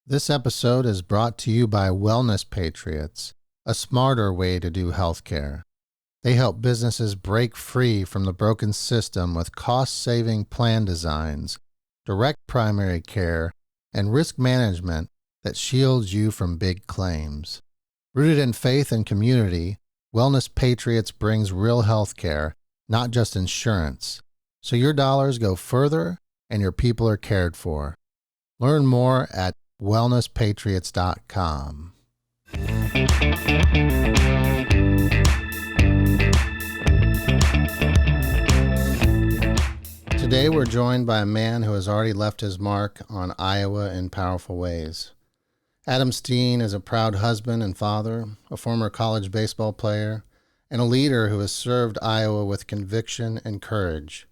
This episode is brought to you by Wellness Patriots, a smarter way to do healthcare. They help businesses break free from the broken system with cost-saving plan designs, direct primary care, and risk management that shields you from big claims. Rooted in faith and community, Wellness Patriots brings real healthcare, not just insurance, so your dollars go further and your people are cared for. Learn more at wellnesspatriots.com. Today we're joined by a man who has already left his mark on Iowa in powerful ways. Adam Steen is a proud husband and father, a former college baseball player, and a leader who has served Iowa with conviction and courage.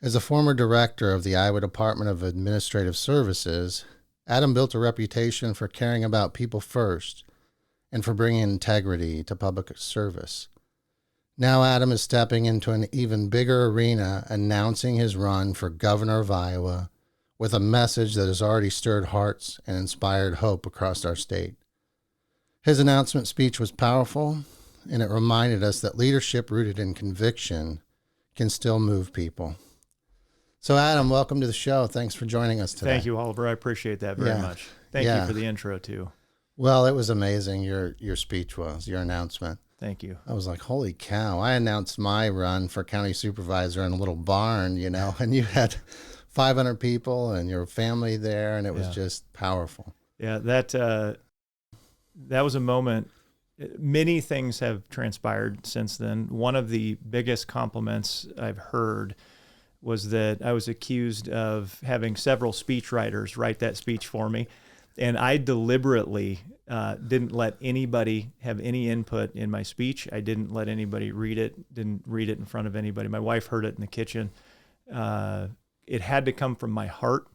As a former director of the Iowa Department of Administrative Services, Adam built a reputation for caring about people first and for bringing integrity to public service. Now Adam is stepping into an even bigger arena, announcing his run for governor of Iowa with a message that has already stirred hearts and inspired hope across our state. His announcement speech was powerful, and it reminded us that leadership rooted in conviction can still move people. So Adam, welcome to the show. Thanks for joining us today. Thank you, Oliver. I appreciate that very much. Thank you for the intro too. Well, it was amazing. Your speech was, your announcement. Thank you. I was like, holy cow. I announced my run for county supervisor in a little barn, and you had 500 people and your family there, and it was just powerful. Yeah, that was a moment. Many things have transpired since then. One of the biggest compliments I've heard was that I was accused of having several speechwriters write that speech for me. And I deliberately didn't let anybody have any input in my speech. I didn't let anybody read it, didn't read it in front of anybody. My wife heard it in the kitchen. It had to come from my heart.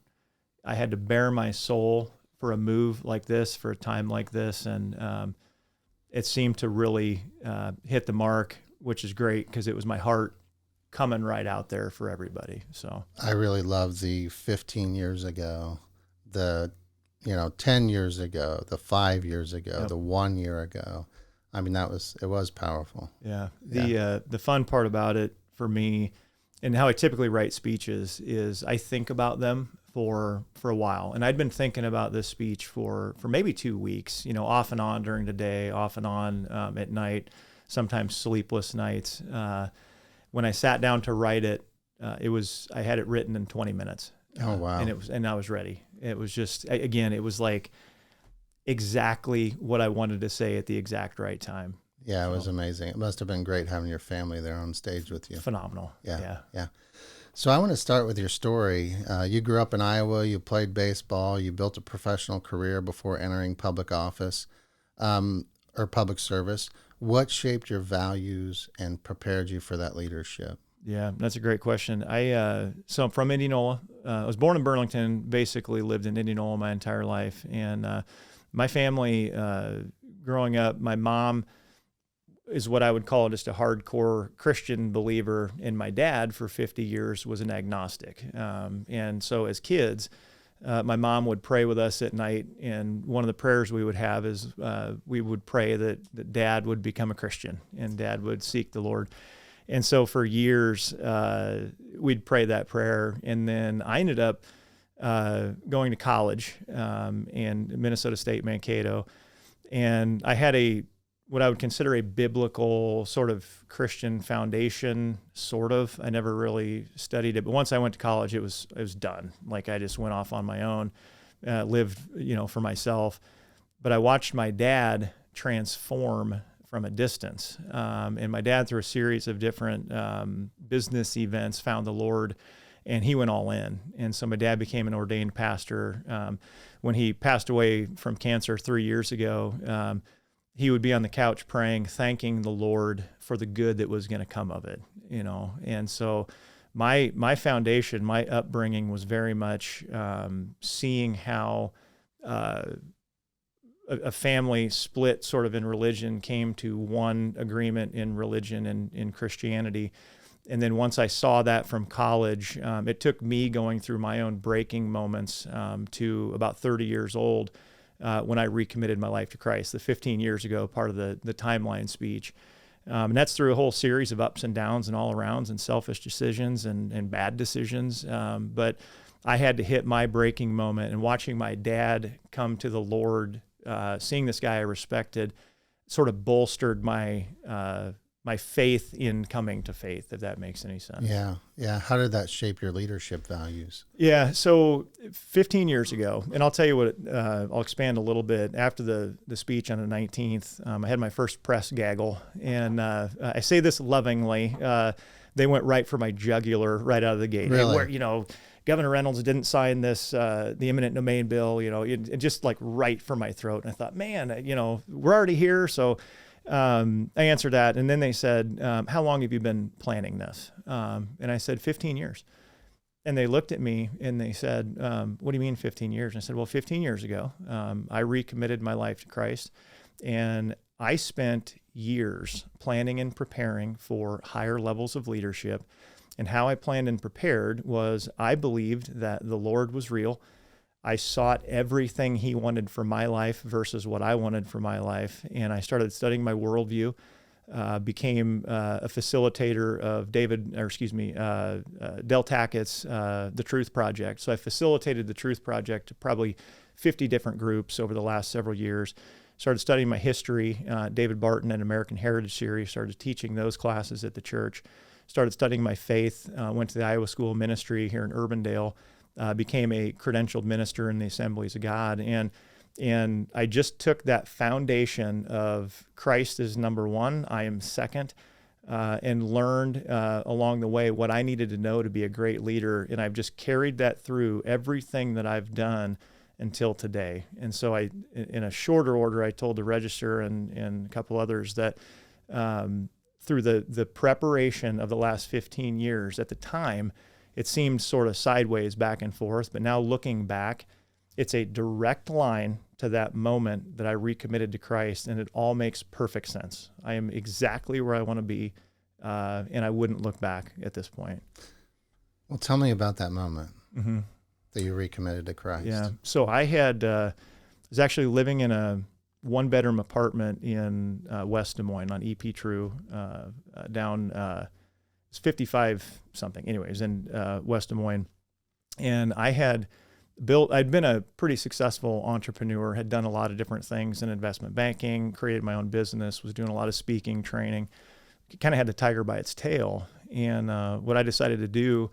I had to bare my soul for a move like this, for a time like this. And it seemed to really hit the mark, which is great because it was my heart coming right out there for everybody. So I really love the 15 years ago, the 10 years ago, the 5 years ago, the 1 year ago. I mean, it was powerful. Yeah. The fun part about it for me and how I typically write speeches is I think about them for a while. And I'd been thinking about this speech for maybe 2 weeks, off and on during the day, off and on at night, sometimes sleepless nights. When I sat down to write it, I had it written in 20 minutes. Oh, wow. And I was ready. It was just, again, it was like exactly what I wanted to say at the exact right time. Yeah, it was amazing. It must have been great having your family there on stage with you. Phenomenal. Yeah. So I want to start with your story. You grew up in Iowa, you played baseball, you built a professional career before entering public office or public service. What shaped your values and prepared you for that leadership? Yeah, that's a great question. So I'm from Indianola. I was born in Burlington, basically lived in Indianola my entire life. And my family, growing up, my mom is what I would call just a hardcore Christian believer, and my dad for 50 years was an agnostic. And so as kids, my mom would pray with us at night, and one of the prayers we would have is we would pray that Dad would become a Christian and Dad would seek the Lord. And so for years, we'd pray that prayer. And then I ended up going to college in Minnesota State, Mankato. And I had what I would consider a biblical sort of Christian foundation, sort of. I never really studied it. But once I went to college, it was done. Like I just went off on my own, lived, for myself. But I watched my dad transform from a distance. And my dad, through a series of different business events, found the Lord, and he went all in. And so my dad became an ordained pastor. When he passed away from cancer 3 years ago, he would be on the couch praying, thanking the Lord for the good that was going to come of it, And so my foundation, my upbringing was very much seeing how a family split sort of in religion came to one agreement in religion and in Christianity. And then once I saw that from college, it took me going through my own breaking moments to about 30 years old when I recommitted my life to Christ, the 15 years ago part of the timeline speech. And that's through a whole series of ups and downs and all arounds and selfish decisions and bad decisions. But I had to hit my breaking moment, and watching my dad come to the Lord, seeing this guy I respected, sort of bolstered my my faith in coming to faith, if that makes any sense. Yeah. Yeah. How did that shape your leadership values? Yeah. So 15 years ago, and I'll tell you what, I'll expand a little bit. After the speech on the 19th, I had my first press gaggle, and I say this lovingly. They went right for my jugular right out of the gate. Really? Hey, Governor Reynolds didn't sign this, the eminent domain bill, it just like right for my throat. And I thought, man, we're already here. So I answered that. And then they said, how long have you been planning this? And I said, 15 years. And they looked at me and they said, what do you mean 15 years? And I said, well, 15 years ago, I recommitted my life to Christ, and I spent years planning and preparing for higher levels of leadership. And how I planned and prepared was I believed that the Lord was real. I sought everything he wanted for my life versus what I wanted for my life. And I started studying my worldview, became a facilitator of Del Tackett's The Truth Project. So I facilitated The Truth Project to probably 50 different groups over the last several years. Started studying my history, David Barton and American Heritage Series, started teaching those classes at the church. Started studying my faith, went to the Iowa School of Ministry here in Urbandale, became a credentialed minister in the Assemblies of God. And I just took that foundation of Christ is number one, I am second, and learned along the way what I needed to know to be a great leader. And I've just carried that through everything that I've done until today. And so in a shorter order, I told the Register and a couple others that through the preparation of the last 15 years, at the time, it seemed sort of sideways back and forth, but now looking back, it's a direct line to that moment that I recommitted to Christ, and it all makes perfect sense. I am exactly where I want to be, and I wouldn't look back at this point. Well, tell me about that moment that you recommitted to Christ. Yeah, so I was actually living in a one-bedroom apartment in West Des Moines on EP True, down, it's 55 something, anyways, in West Des Moines. And I'd been a pretty successful entrepreneur, had done a lot of different things in investment banking, created my own business, was doing a lot of speaking, training, kind of had the tiger by its tail. And what I decided to do,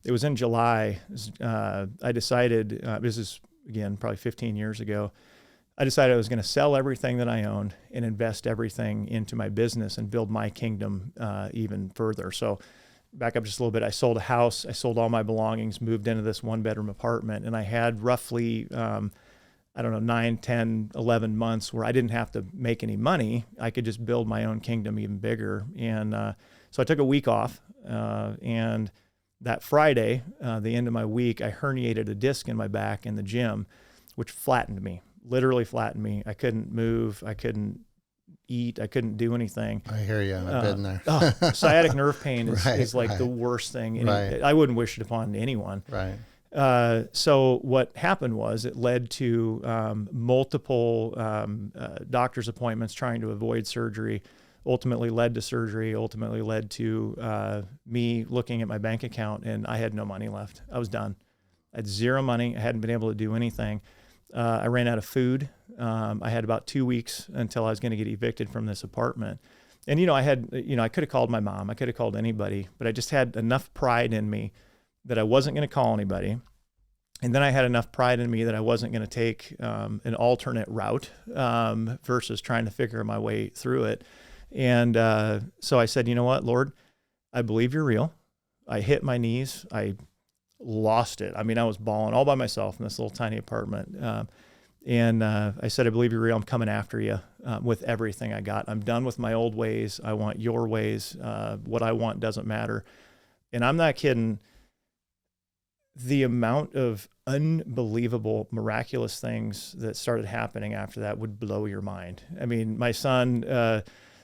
it was in July, I decided, this is, again, probably 15 years ago, I decided I was going to sell everything that I owned and invest everything into my business and build my kingdom even further. So back up just a little bit, I sold a house, I sold all my belongings, moved into this one-bedroom apartment, and I had roughly, 9, 10, 11 months where I didn't have to make any money. I could just build my own kingdom even bigger. And so I took a week off, and that Friday, the end of my week, I herniated a disc in my back in the gym, which flattened me. Literally flattened me. I couldn't move. I couldn't eat. I couldn't do anything. I hear you. I've been there. Sciatic nerve pain is right. the worst thing. And Right. I wouldn't wish it upon anyone. Right. So what happened was it led to multiple doctor's appointments trying to avoid surgery, ultimately led to surgery, ultimately led to me looking at my bank account, and I had no money left. I was done. I had zero money. I hadn't been able to do anything. I ran out of food. I had about 2 weeks until I was going to get evicted from this apartment. And, I could have called my mom. I could have called anybody, but I just had enough pride in me that I wasn't going to call anybody. And then I had enough pride in me that I wasn't going to take an alternate route versus trying to figure my way through it. And so I said, you know what, Lord, I believe you're real. I hit my knees. I lost it. I mean, I was bawling all by myself in this little tiny apartment. And I said, I believe you're real. I'm coming after you with everything I got. I'm done with my old ways. I want your ways. What I want doesn't matter. And I'm not kidding. The amount of unbelievable, miraculous things that started happening after that would blow your mind. I mean, my son,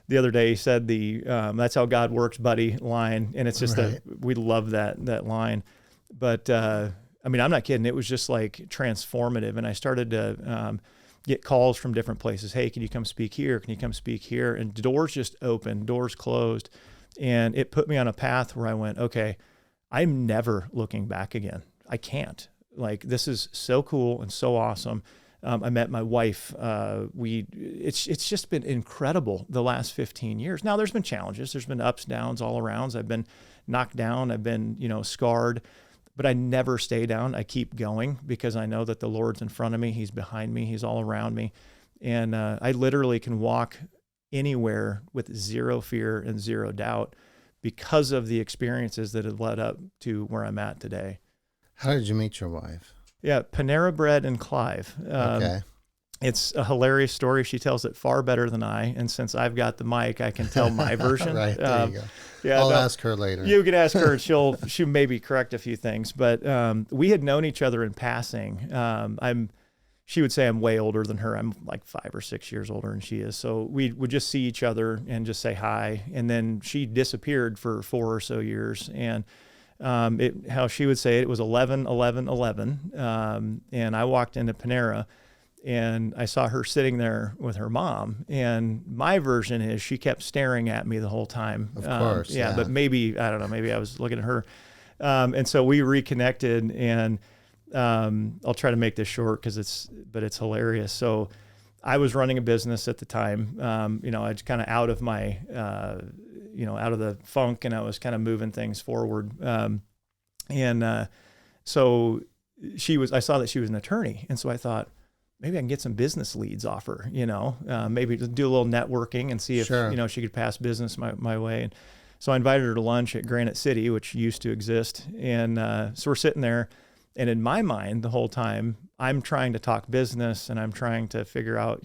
the other day he said "That's how God works, buddy" line, and it's just Right. we love that line. But I mean, I'm not kidding. It was just like transformative, and I started to get calls from different places. Hey, can you come speak here? Can you come speak here? And doors just opened, doors closed, and it put me on a path where I went, okay, I'm never looking back again. I can't. Like, this is so cool and so awesome. I met my wife. It's just been incredible the last 15 years. Now there's been challenges. There's been ups, downs, all arounds. I've been knocked down. I've been, scarred, but I never stay down. I keep going because I know that the Lord's in front of me. He's behind me. He's all around me. And I literally can walk anywhere with zero fear and zero doubt because of the experiences that have led up to where I'm at today. How did you meet your wife? Yeah, Panera Bread and Clive. Okay. It's a hilarious story. She tells it far better than I. And since I've got the mic, I can tell my version. Right, there you go. Yeah, I'll ask her later. You can ask her. She'll maybe correct a few things. But we had known each other in passing. She would say I'm way older than her. I'm like 5 or 6 years older than she is. So we would just see each other and just say hi. And then she disappeared for 4 or so years. And how she would say it was 11, 11, 11. And I walked into Panera and I saw her sitting there with her mom. And my version is she kept staring at me the whole time. Of course. Yeah, but maybe, I don't know, maybe I was looking at her. And so we reconnected, and I'll try to make this short but it's hilarious. So I was running a business at the time. I was kind of out of my, out of the funk, and I was kind of moving things forward. So I saw that she was an attorney. And so I thought, maybe I can get some business leads off her, maybe do a little networking and see if, Sure. She could pass business my way. And so I invited her to lunch at Granite City, which used to exist. And so we're sitting there, and in my mind the whole time, I'm trying to talk business and I'm trying to figure out,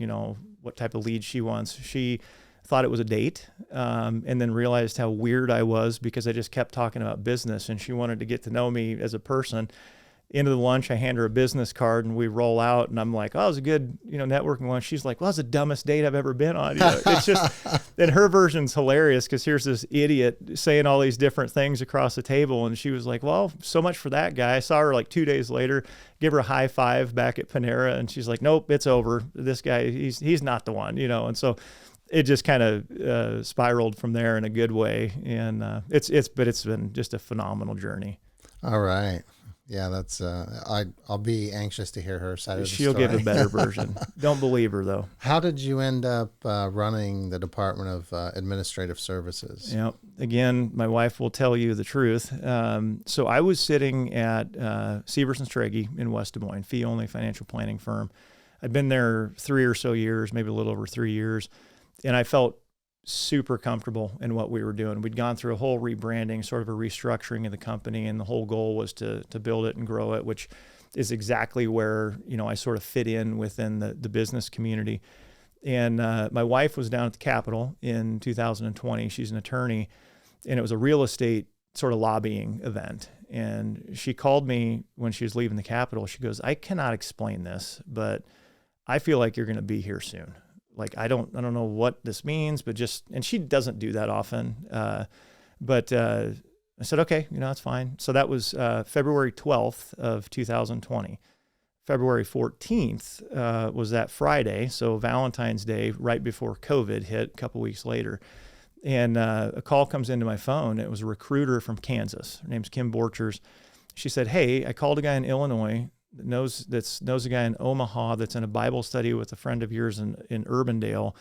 what type of lead she wants. She thought it was a date, and then realized how weird I was because I just kept talking about business, and she wanted to get to know me as a person. End of the lunch, I hand her a business card and we roll out, and I'm like, oh, it was a good, networking lunch. She's like, well, that's the dumbest date I've ever been on. It's just, and her version's hilarious because here's this idiot saying all these different things across the table. And she was like, well, so much for that guy. I saw her like 2 days later, give her a high five back at Panera. And she's like, nope, it's over. This guy, he's not the one, And so it just kind of spiraled from there in a good way. And it's been just a phenomenal journey. All right. Yeah, that's. I'll be anxious to hear her side of the She'll story. give a better version. Don't believe her though. How did you end up running the Department of Administrative Services? Yeah. Again, my wife will tell you the truth. So I was sitting at Sievers and Strege in West Des Moines, fee-only financial planning firm. I'd been there 3 or so years, maybe a little over 3 years, and I felt super comfortable in what we were doing. We'd gone through a whole rebranding, sort of a restructuring of the company, and the whole goal was to build it and grow it, which is exactly where, I sort of fit in within the business community. And my wife was down at the Capitol in 2020. She's an attorney, and it was a real estate sort of lobbying event. And she called me when she was leaving the Capitol. She goes, I cannot explain this, but I feel like you're going to be here soon. Like, I don't know what this means, but and she doesn't do that often. But I said, okay, that's fine. So that was February 12th of 2020. February 14th was that Friday. So Valentine's Day, right before COVID hit, a couple weeks later. And a call comes into my phone. It was a recruiter from Kansas. Her name's Kim Borchers. She said, hey, I called a guy in Illinois that knows a guy in Omaha that's in a Bible study with a friend of yours in Urbandale.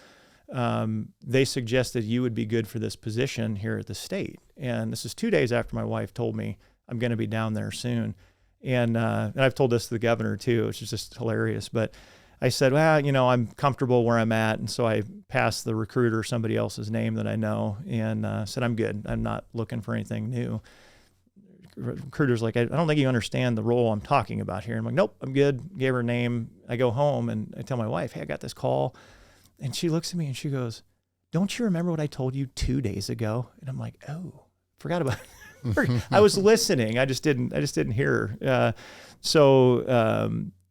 They suggested you would be good for this position here at the state. And this is 2 days after my wife told me I'm going to be down there soon. And I've told this to the governor too, which is just hilarious. But I said, well, I'm comfortable where I'm at. And so I passed the recruiter somebody else's name that I know, and said, I'm good. I'm not looking for anything new. Recruiter's like, I don't think you understand the role I'm talking about here. I'm like, nope, I'm good. Gave her name. I go home and I tell my wife, hey, I got this call. And she looks at me and she goes, don't you remember what I told you 2 days ago? And I'm like, oh, forgot about it. I was listening. I just didn't hear her. So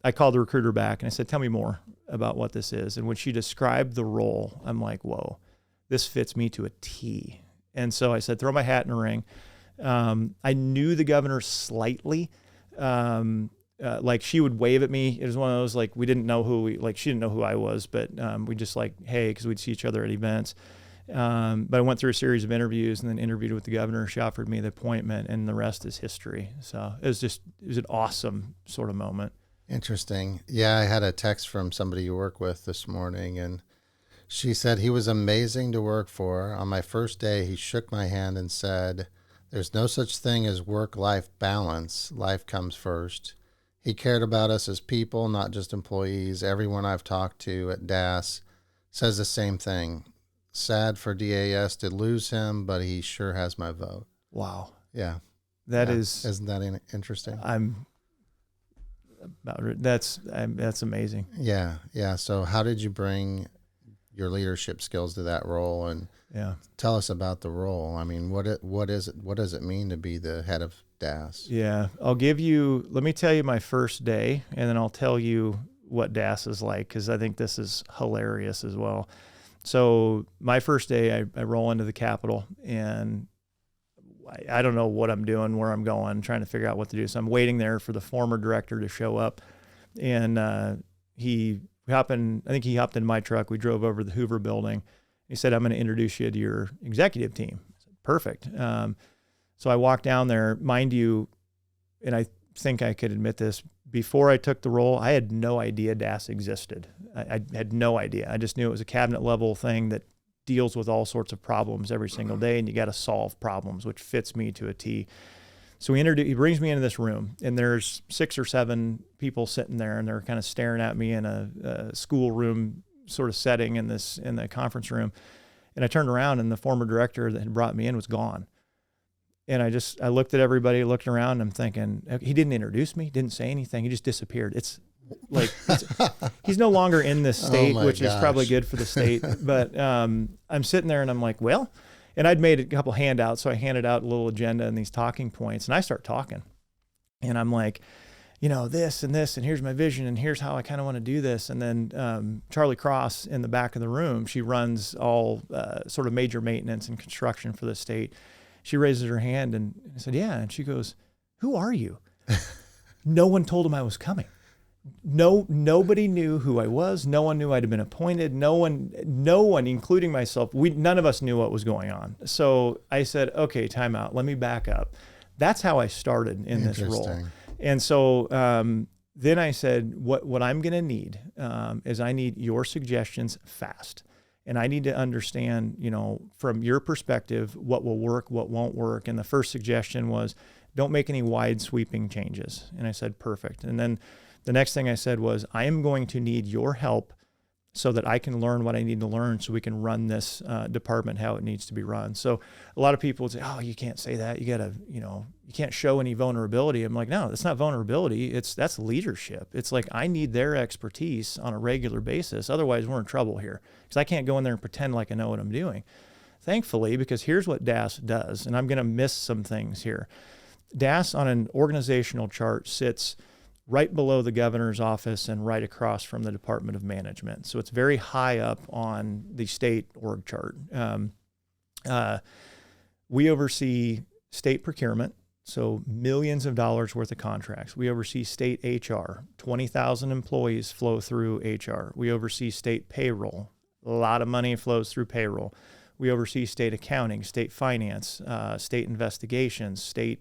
I called the recruiter back and I said, tell me more about what this is. And when she described the role, I'm like, whoa, this fits me to a T. And so I said, throw my hat in the ring. I knew the governor slightly. Like she would wave at me. It was one of those, like, we didn't know she didn't know who I was, but we just like, hey, because we'd see each other at events. But I went through a series of interviews and then interviewed with the governor. She offered me the appointment, and the rest is history. So it was an awesome sort of moment. Interesting. Yeah, I had a text from somebody you work with this morning, and she said he was amazing to work for. On my first day, he shook my hand and said, "There's no such thing as work-life balance. Life comes first." He cared about us as people, not just employees. Everyone I've talked to at DAS says the same thing. Sad for DAS to lose him, but he sure has my vote. Wow. Yeah. Isn't that interesting? That's amazing. Yeah. Yeah. So how did you bring your leadership skills to that role? And tell us about the role. I mean, what does it mean to be the head of DAS? Yeah. Let me tell you my first day, and then I'll tell you what DAS is like, because I think this is hilarious as well. So my first day, I roll into the Capitol, and I don't know what I'm doing, where I'm going, trying to figure out what to do. So I'm waiting there for the former director to show up, and I think he hopped in my truck. We drove over to the Hoover building. He said, "I'm going to introduce you to your executive team." I said, "Perfect." So I walked down there, mind you, and I think I could admit this, before I took the role, I had no idea DAS existed. I had no idea. I just knew it was a cabinet level thing that deals with all sorts of problems every single day, and you got to solve problems, which fits me to a T. So he brings me into this room, and there's 6 or 7 people sitting there, and they're kind of staring at me in a schoolroom sort of setting in the conference room. And I turned around, and the former director that had brought me in was gone. And I looked at everybody, looked around, and I'm thinking, he didn't introduce me, didn't say anything. He just disappeared. It's like, he's no longer in this state, which is probably good for the state. But I'm sitting there, and I'm like, well, and I'd made a couple handouts. So I handed out a little agenda and these talking points, and I start talking. And I'm like, this and this, and here's my vision, and here's how I kind of want to do this. And then Charlie Cross in the back of the room, she runs all sort of major maintenance and construction for the state. She raises her hand, and I said, "Yeah." And she goes, "Who are you?" No one told him I was coming. Nobody knew who I was. No one knew I'd been appointed. No one, including myself, none of us knew what was going on. So I said, "Okay, time out. Let me back up." That's how I started in this role. And so then I said, what I'm going to need is I need your suggestions fast. And I need to understand, from your perspective, what will work, what won't work. And the first suggestion was, don't make any wide sweeping changes. And I said, perfect. And then the next thing I said was, I am going to need your help so that I can learn what I need to learn so we can run this department how it needs to be run. So a lot of people would say, "Oh, you can't say that. You got to, you can't show any vulnerability." I'm like, no, that's not vulnerability. That's leadership. It's like, I need their expertise on a regular basis. Otherwise, we're in trouble here, because I can't go in there and pretend like I know what I'm doing. Thankfully, because here's what DAS does, and I'm going to miss some things here. DAS on an organizational chart sits right below the governor's office and right across from the Department of Management. So it's very high up on the state org chart. We oversee state procurement, so millions of dollars worth of contracts. We oversee state HR. 20,000 employees flow through HR. We oversee state payroll. A lot of money flows through payroll. We oversee state accounting, state finance, state investigations, state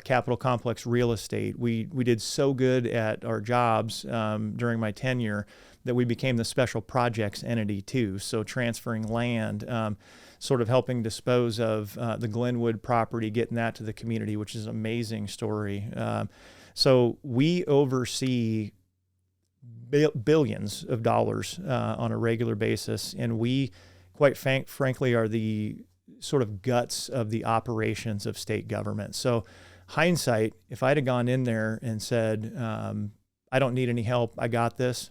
capital complex real estate. We did so good at our jobs during my tenure that we became the special projects entity too. So transferring land, sort of helping dispose of the Glenwood property, getting that to the community, which is an amazing story. So we oversee billions of dollars on a regular basis, and we, quite frankly, are the sort of guts of the operations of state government. So hindsight, if I'd have gone in there and said, "I don't need any help, I got this,"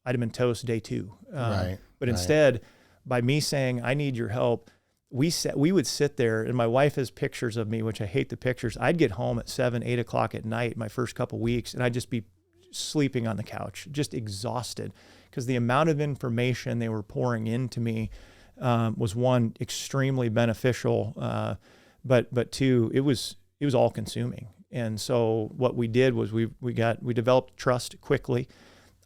I'd have been toast day 2. But instead, by me saying, "I need your help," we would sit there, and my wife has pictures of me, which I hate the pictures. I'd get home at 7, 8 o'clock at night, my first couple weeks, and I'd just be sleeping on the couch, just exhausted, because the amount of information they were pouring into me was one, extremely beneficial, but two, it was all consuming. And so what we did was we developed trust quickly.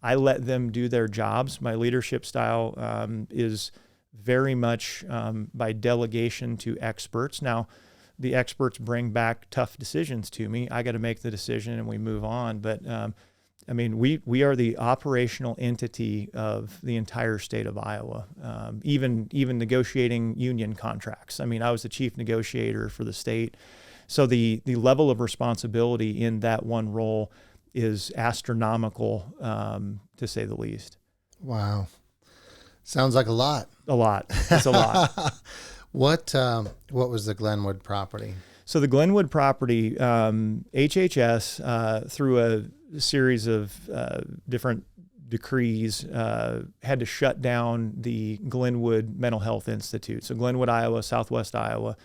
I let them do their jobs. My leadership style is very much by delegation to experts. Now, the experts bring back tough decisions to me. I got to make the decision and we move on. But I mean, we are the operational entity of the entire state of Iowa, even negotiating union contracts. I mean, I was the chief negotiator for the state. So the level of responsibility in that one role is astronomical, to say the least. Wow. Sounds like a lot. A lot. It's a lot. What was the Glenwood property? So the Glenwood property, HHS, through a series of different decrees, had to shut down the Glenwood Mental Health Institute. So Glenwood, Iowa, Southwest Iowa,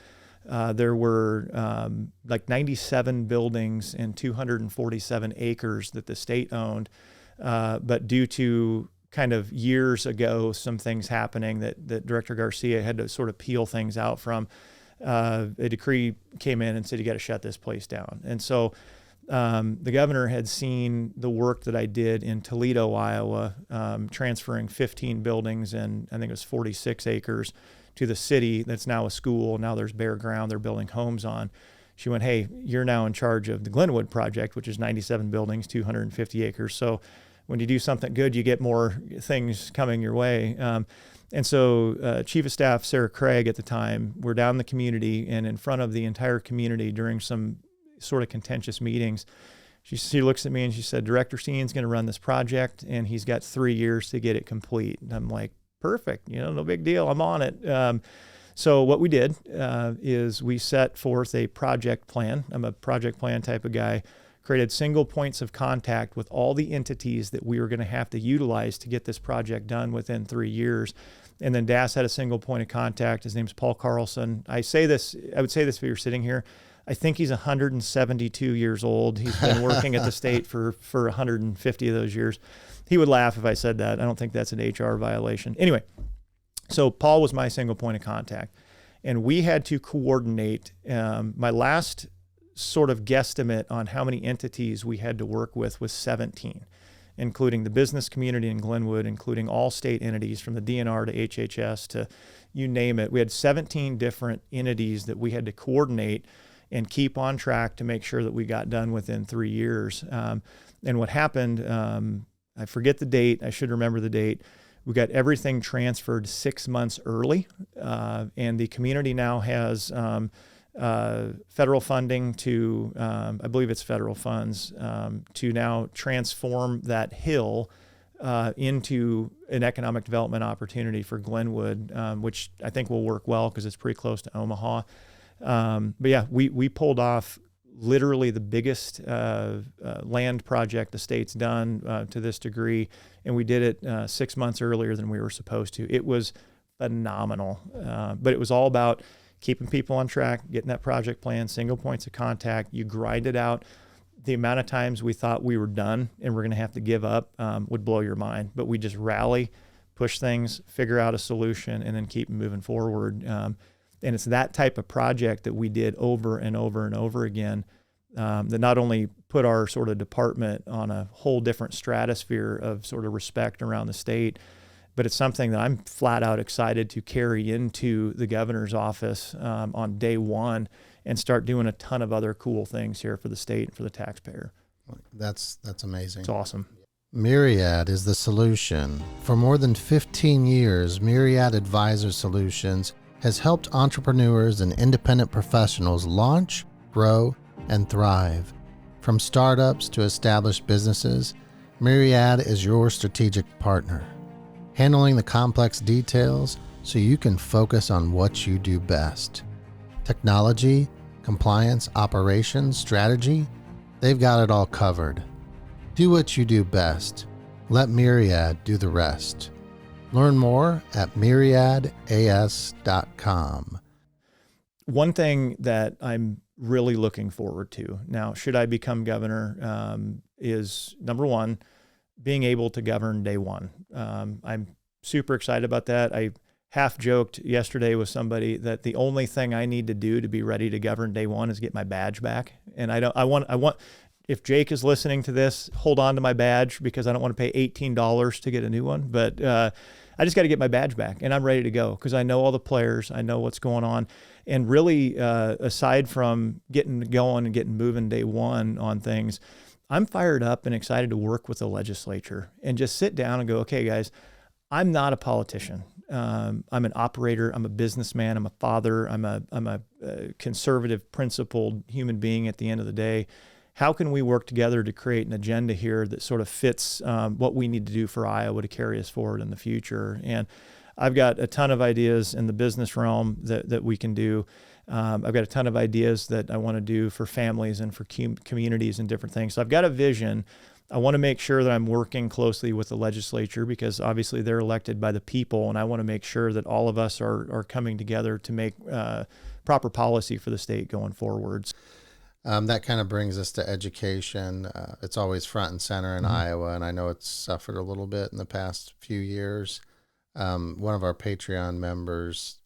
there were like 97 buildings and 247 acres that the state owned. But due to kind of years ago, some things happening that Director Garcia had to sort of peel things out from, a decree came in and said, you got to shut this place down. And so the governor had seen the work that I did in Toledo, Iowa, transferring 15 buildings and I think it was 46 acres to the city that's now a school. Now there's bare ground they're building homes on. She went, hey, you're now in charge of the Glenwood project, which is 97 buildings, 250 acres. So when you do something good, you get more things coming your way. And so Chief of Staff Sarah Craig at the time, we're down in the community and in front of the entire community during some sort of contentious meetings. She looks at me and she said, Director Steen's going to run this project and he's got 3 years to get it complete. And I'm like, perfect, no big deal, I'm on it. So what we did is we set forth a project plan. I'm a project plan type of guy. Created single points of contact with all the entities that we were going to have to utilize to get this project done within 3 years. And then DAS had a single point of contact. His name's Paul Carlson. I would say this if you were sitting here. I think he's 172 years old. He's been working at the state for 150 of those years. He would laugh if I said that. I don't think that's an HR violation. Anyway, so Paul was my single point of contact. And we had to coordinate. My last sort of guesstimate on how many entities we had to work with was 17, including the business community in Glenwood, including all state entities from the DNR to HHS to you name it. We had 17 different entities that we had to coordinate and keep on track to make sure that we got done within 3 years. And what happened, I forget the date, I should remember the date. We got everything transferred 6 months early, and the community now has federal funding to, I believe it's federal funds, to now transform that hill into an economic development opportunity for Glenwood, which I think will work well because it's pretty close to Omaha. But yeah, we pulled off literally the biggest land project the state's done to this degree, and we did it 6 months earlier than we were supposed to. It was phenomenal, but it was all about keeping people on track, getting that project plan, single points of contact. You grind it out. The amount of times we thought we were done and we're going to have to give up would blow your mind. But we just rally, push things, figure out a solution, and then keep moving forward. And it's that type of project that we did over and over and over again that not only put our sort of department on a whole different stratosphere of sort of respect around the state, but it's something that I'm flat out excited to carry into the governor's office on day one and start doing a ton of other cool things here for the state and for the taxpayer. That's amazing. It's awesome. Myriad is the solution. For more than 15 years, Myriad Advisor Solutions has helped entrepreneurs and independent professionals launch, grow, and thrive. From startups to established businesses, Myriad is your strategic partner, handling the complex details so you can focus on what you do best. Technology, compliance, operations, strategy, they've got it all covered. Do what you do best. Let Myriad do the rest. Learn more at myriadas.com. One thing that I'm really looking forward to now, should I become governor, is number one, being able to govern day one. I'm super excited about that. I half joked yesterday with somebody that the only thing I need to do to be ready to govern day one is get my badge back. And I want, if Jake is listening to this, hold on to my badge, because I don't want to pay $18 to get a new one. But I just got to get my badge back, and I'm ready to go because I know all the players. I know what's going on. And really, aside from getting going and getting moving day one on things, I'm fired up and excited to work with the legislature and just sit down and go, okay, guys, I'm not a politician. I'm an operator. I'm a businessman. I'm a father. I'm a conservative, principled human being at the end of the day. How can we work together to create an agenda here that sort of fits what we need to do for Iowa to carry us forward in the future? And I've got a ton of ideas in the business realm that we can do. I've got a ton of ideas that I want to do for families and for communities and different things. So I've got a vision. I want to make sure that I'm working closely with the legislature, because obviously they're elected by the people, and I want to make sure that all of us are coming together to make proper policy for the state going forwards. That kind of brings us to education. It's always front and center in Iowa, and I know it's suffered a little bit in the past few years. One of our Patreon members,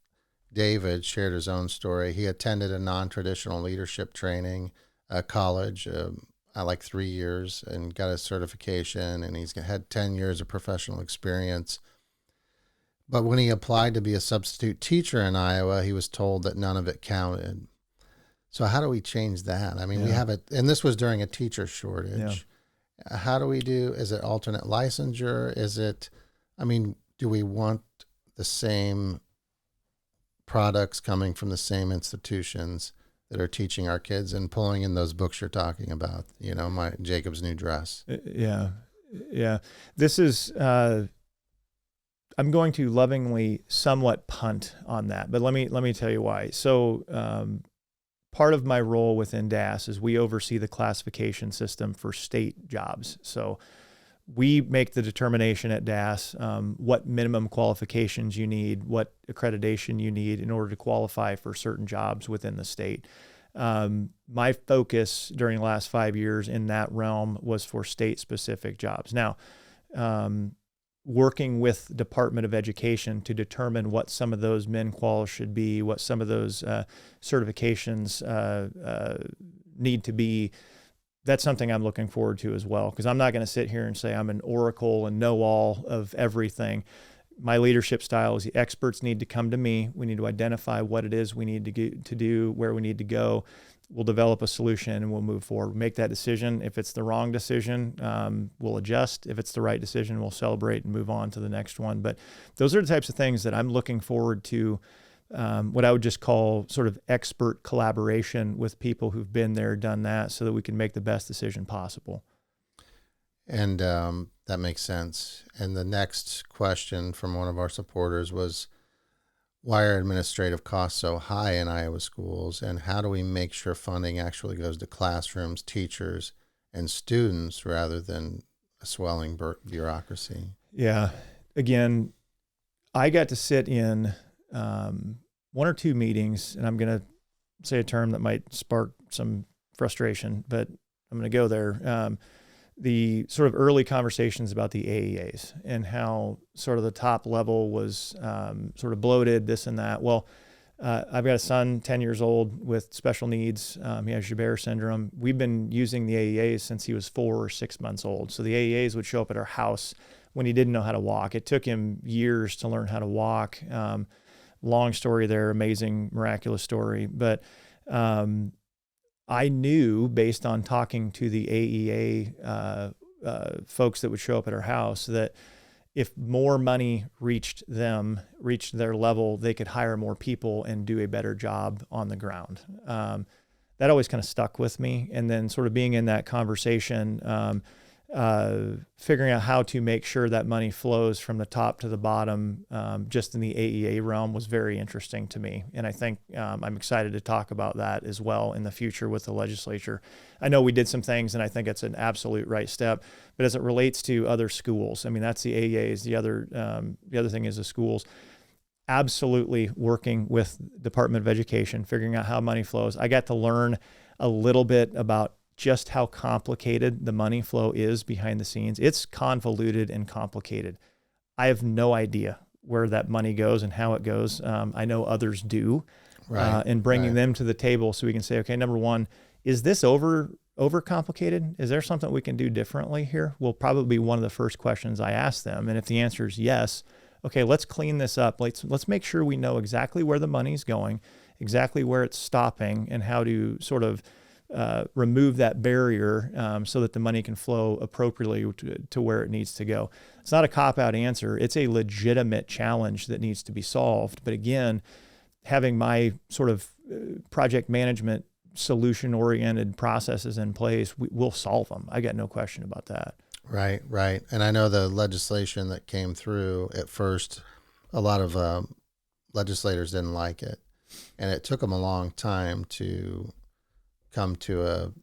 David, shared his own story. He attended a non-traditional leadership training college, like 3 years, and got his certification, and he's had 10 years of professional experience. But when he applied to be a substitute teacher in Iowa, he was told that none of it counted. So how do we change that? I mean, we have it, and this was during a teacher shortage. Yeah. How do we do, is it alternate licensure? Is it, I mean, do we want the same products coming from the same institutions that are teaching our kids and pulling in those books you're talking about, you know, my Jacob's New Dress? Yeah. This is, I'm going to lovingly somewhat punt on that, but let me tell you why. So, part of my role within DAS is we oversee the classification system for state jobs. So we make the determination at DAS what minimum qualifications you need, what accreditation you need in order to qualify for certain jobs within the state. My focus during the last 5 years in that realm was for state-specific jobs. Now, working with Department of Education to determine what some of those min quals should be, what some of those certifications need to be, that's something I'm looking forward to as well, because I'm not going to sit here and say I'm an oracle and know all of everything. My leadership style is the experts need to come to me. We need to identify what it is we need to do, where we need to go. We'll develop a solution and we'll move forward. Make that decision. If it's the wrong decision, we'll adjust. If it's the right decision, we'll celebrate and move on to the next one. But those are the types of things that I'm looking forward to, what I would just call sort of expert collaboration with people who've been there, done that, so that we can make the best decision possible. And that makes sense. And the next question from one of our supporters was, why are administrative costs so high in Iowa schools, and how do we make sure funding actually goes to classrooms, teachers, and students rather than a swelling bureaucracy? Yeah. Again, I got to sit in one or two meetings, and I'm going to say a term that might spark some frustration, but I'm going to go there. The sort of early conversations about the AEAs and how sort of the top level was sort of bloated, this and that. Well, I've got a son, 10 years old, with special needs. He has Joubert syndrome. We've been using the AEAs since he was 4 or 6 months old. So the AEAs would show up at our house when he didn't know how to walk. It took him years to learn how to walk. Long story there, amazing, miraculous story. But I knew, based on talking to the AEA folks that would show up at our house, that if more money reached their level, they could hire more people and do a better job on the ground. That always kind of stuck with me. And then sort of being in that conversation, figuring out how to make sure that money flows from the top to the bottom, just in the AEA realm, was very interesting to me. And I think I'm excited to talk about that as well in the future with the legislature. I know we did some things, and I think it's an absolute right step. But as it relates to other schools, I mean, that's the AEAs. The other thing is the schools. Absolutely working with Department of Education, figuring out how money flows. I got to learn a little bit about just how complicated the money flow is behind the scenes. It's convoluted and complicated. I have no idea where that money goes and how it goes. I know others do, Right. and bringing Right. them to the table so we can say, okay, number one, is this overcomplicated? Is there something we can do differently here? Will probably be one of the first questions I ask them. And if the answer is yes, okay, let's clean this up. Let's make sure we know exactly where the money's going, exactly where it's stopping, and how to sort of remove that barrier so that the money can flow appropriately to where it needs to go. It's not a cop-out answer. It's a legitimate challenge that needs to be solved. But again, having my sort of project management solution-oriented processes in place, we'll solve them. I got no question about that. Right, right. And I know the legislation that came through at first, a lot of legislators didn't like it. And it took them a long time to come to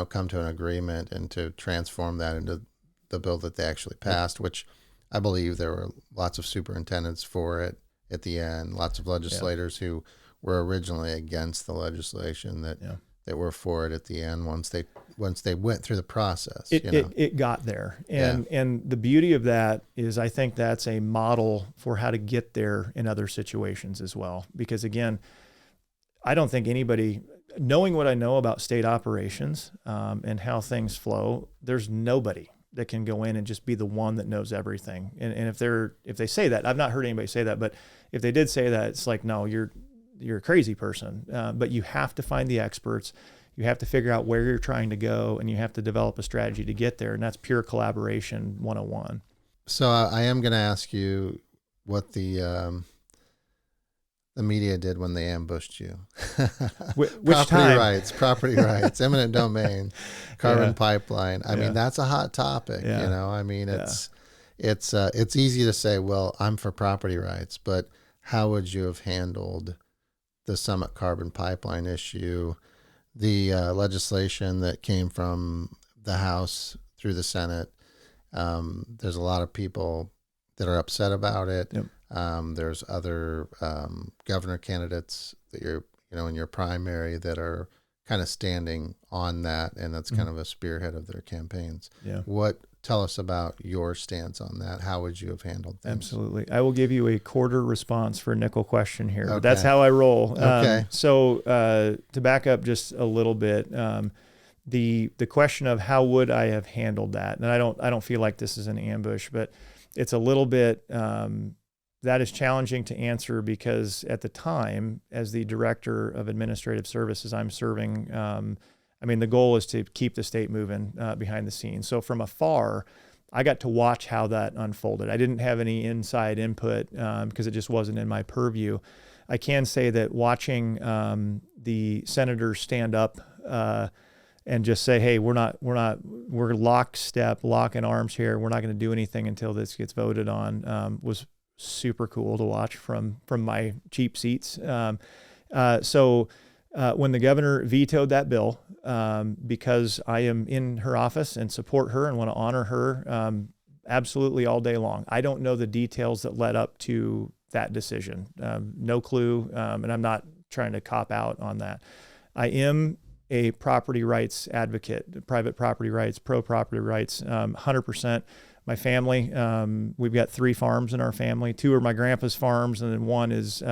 come to an agreement and to transform that into the bill that they actually passed, which I believe there were lots of superintendents for it at the end, lots of legislators who were originally against the legislation that were for it at the end once they went through the process. It got there. And the beauty of that is I think that's a model for how to get there in other situations as well. Because again, I don't think anybody, knowing what I know about state operations and how things flow, there's nobody that can go in and just be the one that knows everything. And if they say that, I've not heard anybody say that, but if they did say that, it's like, no, you're a crazy person. But you have to find the experts. You have to figure out where you're trying to go, and you have to develop a strategy to get there. And that's pure collaboration 101. So I am going to ask you what the media did when they ambushed you. Which property rights, eminent domain, carbon pipeline. I mean, that's a hot topic. Yeah. I mean, it's easy to say, well, I'm for property rights, but how would you have handled the Summit carbon pipeline issue, the legislation that came from the House through the Senate? There's a lot of people that are upset about it. Yep. There's other governor candidates that you're, in your primary that are kind of standing on that, and that's kind of a spearhead of their campaigns. Yeah. Tell us about your stance on that. How would you have handled things? Absolutely. I will give you a quarter response for a nickel question here. Okay. But that's how I roll. Okay. So to back up just a little bit, the question of how would I have handled that, and I don't feel like this is an ambush, but it's a little bit that is challenging to answer because at the time, as the director of administrative services, I'm serving. The goal is to keep the state moving behind the scenes. So from afar, I got to watch how that unfolded. I didn't have any inside input because it just wasn't in my purview. I can say that watching the senators stand up and just say, "Hey, we're lockstep, lock in arms here. We're not going to do anything until this gets voted on," was super cool to watch from my cheap seats. So when the governor vetoed that bill, because I am in her office and support her and want to honor her absolutely all day long. I don't know the details that led up to that decision. No clue. And I'm not trying to cop out on that. I am a property rights advocate, private property rights, pro property rights, 100%. My family, we've got 3 farms in our family. 2 are my grandpa's farms, and then 1 is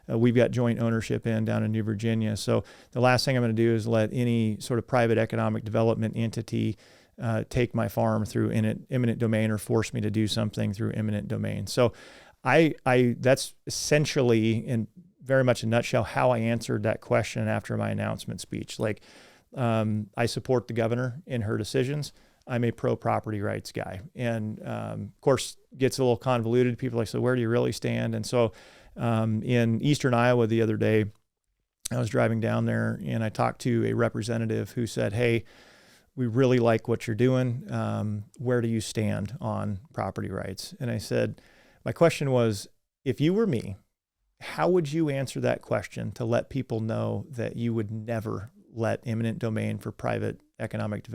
we've got joint ownership down in New Virginia. So the last thing I'm going to do is let any sort of private economic development entity take my farm through eminent domain or force me to do something through eminent domain. So that's essentially, in very much a nutshell, how I answered that question after my announcement speech. I support the governor in her decisions. I'm a pro-property rights guy. And of course, gets a little convoluted. People are like, so where do you really stand? And so in eastern Iowa the other day, I was driving down there and I talked to a representative who said, "Hey, we really like what you're doing. Where do you stand on property rights?" And I said, my question was, if you were me, how would you answer that question to let people know that you would never let eminent domain for private economic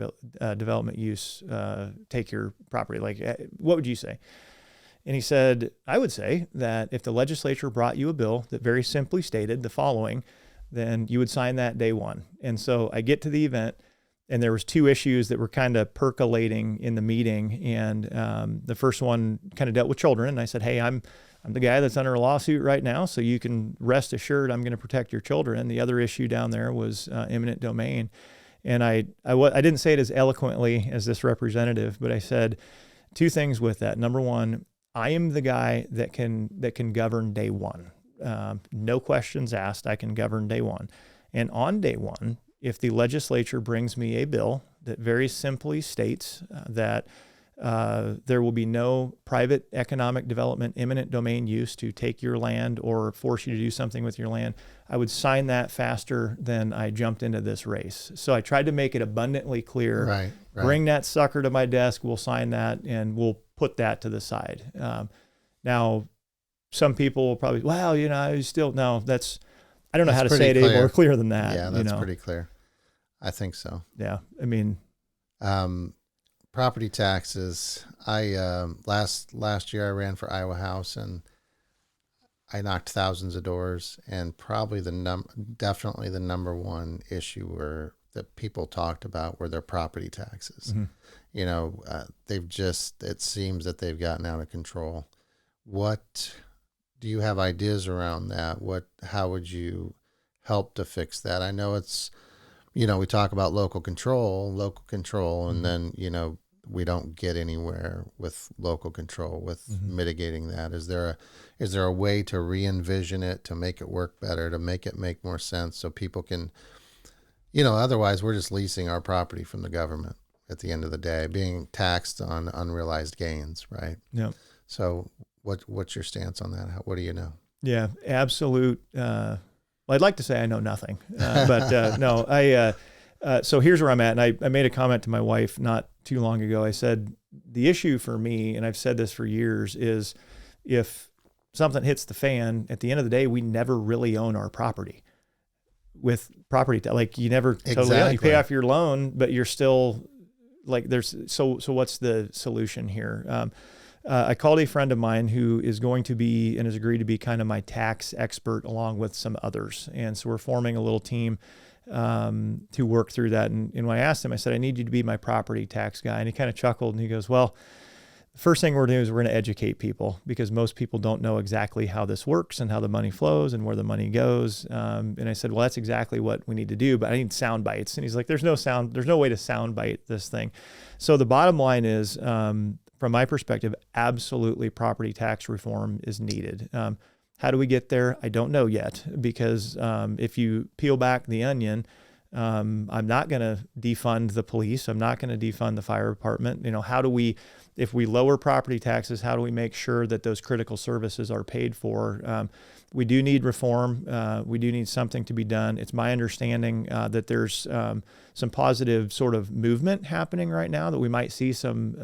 development use take your property? What would you say? And he said, I would say that if the legislature brought you a bill that very simply stated the following, then you would sign that day one. And so I get to the event, and there was 2 issues that were kind of percolating in the meeting. And the first one kind of dealt with children. And I said, hey, I'm I'm the guy that's under a lawsuit right now, so you can rest assured I'm going to protect your children. The other issue down there was eminent domain. And I didn't say it as eloquently as this representative, but I said two things with that. Number one, I am the guy that can govern day one. No questions asked. I can govern day one. And on day one, if the legislature brings me a bill that very simply states that there will be no private economic development, eminent domain use to take your land or force you to do something with your land, I would sign that faster than I jumped into this race. So I tried to make it abundantly clear. Right. Bring that sucker to my desk. We'll sign that and we'll put that to the side. Now, some people will probably, well, I still, no, I don't know how to say it any more clear than that. Yeah, that's pretty clear. I think so. Yeah. I mean, property taxes. I last year I ran for Iowa House and I knocked thousands of doors, and probably definitely the number one issue that people talked about were their property taxes. Mm-hmm. It seems that they've gotten out of control. What do you have ideas around that? How would you help to fix that? I know it's, we talk about local control, and then, we don't get anywhere with local control, with mm-hmm. mitigating that. Is there a way to re-envision it, to make it work better, to make it make more sense so people can, otherwise we're just leasing our property from the government at the end of the day, being taxed on unrealized gains, right? Yeah. So what's your stance on that? What do you know? Yeah, absolute. Well, I'd like to say I know nothing, but no, so here's where I'm at. And I made a comment to my wife not too long ago. I said, the issue for me, and I've said this for years, is if something hits the fan, at the end of the day, we never really own our property. With property, you never totally own. You pay off your loan, but you're still so what's the solution here? I called a friend of mine who is going to be and has agreed to be kind of my tax expert along with some others. And so we're forming a little team to work through that. And when I asked him, I said, I need you to be my property tax guy. And he kind of chuckled and he goes, well, the first thing we're doing is we're going to educate people, because most people don't know exactly how this works and how the money flows and where the money goes. And I said, well, that's exactly what we need to do, but I need sound bites. And he's like, there's no way to sound bite this thing. So the bottom line is, from my perspective, absolutely property tax reform is needed. How do we get there? I don't know yet, because if you peel back the onion, I'm not going to defund the police. I'm not going to defund the fire department. If we lower property taxes, how do we make sure that those critical services are paid for? We do need reform. We do need something to be done. It's my understanding that there's some positive sort of movement happening right now, that we might see some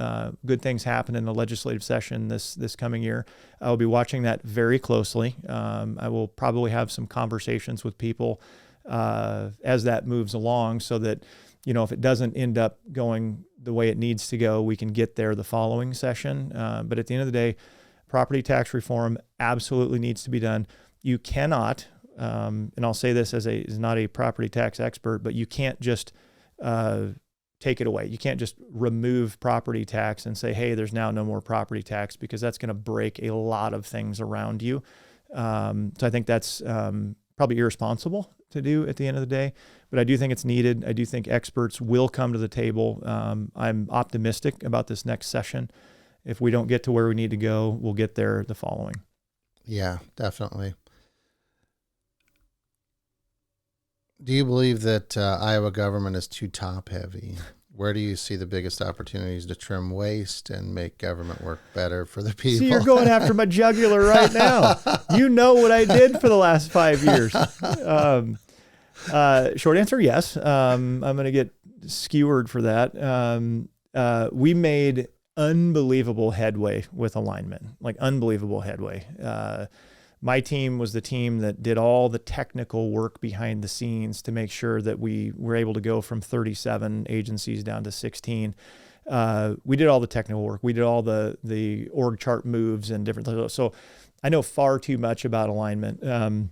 good things happen in the legislative session this coming year. I'll be watching that very closely. I will probably have some conversations with people as that moves along, so that, if it doesn't end up going the way it needs to go, we can get there the following session. But at the end of the day, property tax reform absolutely needs to be done. You cannot, and I'll say this as not a property tax expert, but you can't just take it away. You can't just remove property tax and say, hey, there's now no more property tax, because that's going to break a lot of things around you. So I think that's probably irresponsible to do at the end of the day, but I do think it's needed. I do think experts will come to the table. I'm optimistic about this next session. If we don't get to where we need to go, we'll get there the following. Yeah, definitely. Do you believe that Iowa government is too top heavy? Where do you see the biggest opportunities to trim waste and make government work better for the people? See, you're going after my jugular right now. You know what I did for the last 5 years. Short answer, yes. I'm going to get skewered for that. We made unbelievable headway with alignment, like unbelievable headway. My team was the team that did all the technical work behind the scenes to make sure that we were able to go from 37 agencies down to 16. We did all the technical work. We did all the org chart moves and different things. So I know far too much about alignment in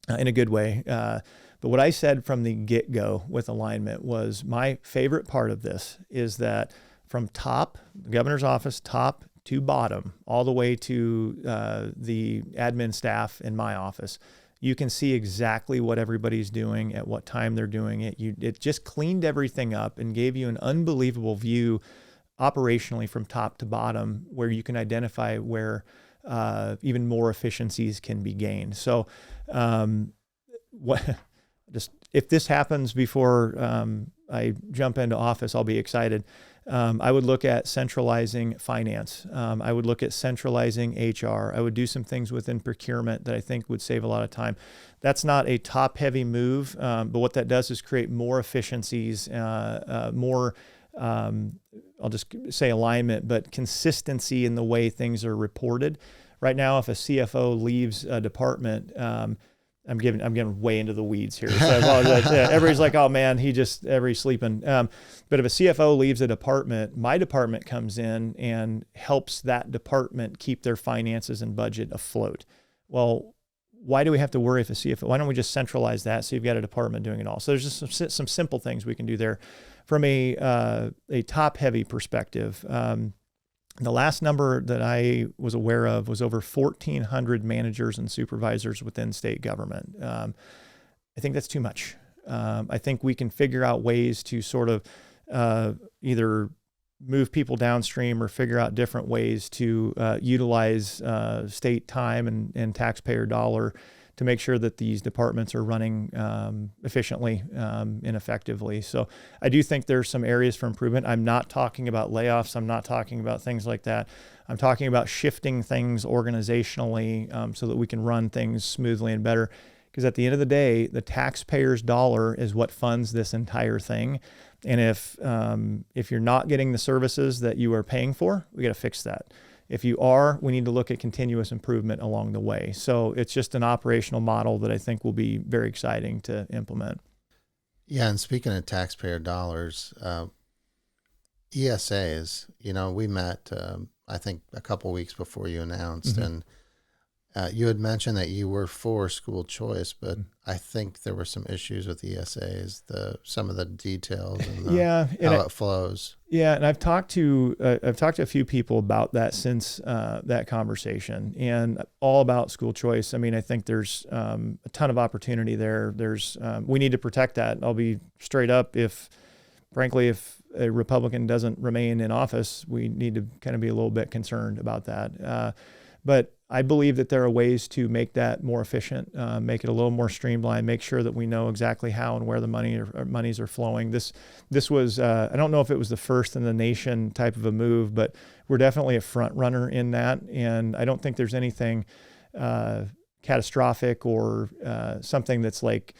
a good way. But what I said from the get-go with alignment was, my favorite part of this is that from top, the governor's office, top to bottom, all the way to the admin staff in my office, you can see exactly what everybody's doing, at what time they're doing it. It just cleaned everything up and gave you an unbelievable view operationally from top to bottom, where you can identify where even more efficiencies can be gained. So if this happens before I jump into office, I'll be excited. I would look at centralizing finance. I would look at centralizing HR. I would do some things within procurement that I think would save a lot of time. That's not a top-heavy move, but what that does is create more efficiencies, more, I'll just say alignment, but consistency in the way things are reported. Right now, if a CFO leaves a department, I'm getting way into the weeds here. So I apologize. Yeah, everybody's like, oh man, everybody's sleeping. But if a CFO leaves a department, my department comes in and helps that department keep their finances and budget afloat. Well, why do we have to worry if a CFO? Why don't we just centralize that so you've got a department doing it all? So there's just some simple things we can do there. From a top-heavy perspective, the last number that I was aware of was over 1,400 managers and supervisors within state government. I think that's too much. I think we can figure out ways to sort of either move people downstream or figure out different ways to utilize state time and taxpayer dollar to make sure that these departments are running efficiently and effectively. So I do think there's some areas for improvement. I'm not talking about layoffs. I'm not talking about things like that. I'm talking about shifting things organizationally so that we can run things smoothly and better. Because at the end of the day, the taxpayer's dollar is what funds this entire thing. And if you're not getting the services that you are paying for, we got to fix that. If you are, we need to look at continuous improvement along the way. So it's just an operational model that I think will be very exciting to implement. Yeah, and speaking of taxpayer dollars, ESAs, we met, I think, a couple weeks before you announced, and you had mentioned that you were for school choice, but I think there were some issues with ESAs, some of the details and how it flows. Yeah, and I've talked to a few people about that since that conversation, and all about school choice. I mean, I think there's a ton of opportunity there. We need to protect that. I'll be straight up. Frankly, if a Republican doesn't remain in office, we need to kind of be a little bit concerned about that. But I believe that there are ways to make that more efficient, make it a little more streamlined, make sure that we know exactly how and where the monies are flowing. This was, I don't know if it was the first in the nation type of a move, but we're definitely a front runner in that. And I don't think there's anything catastrophic or something that's like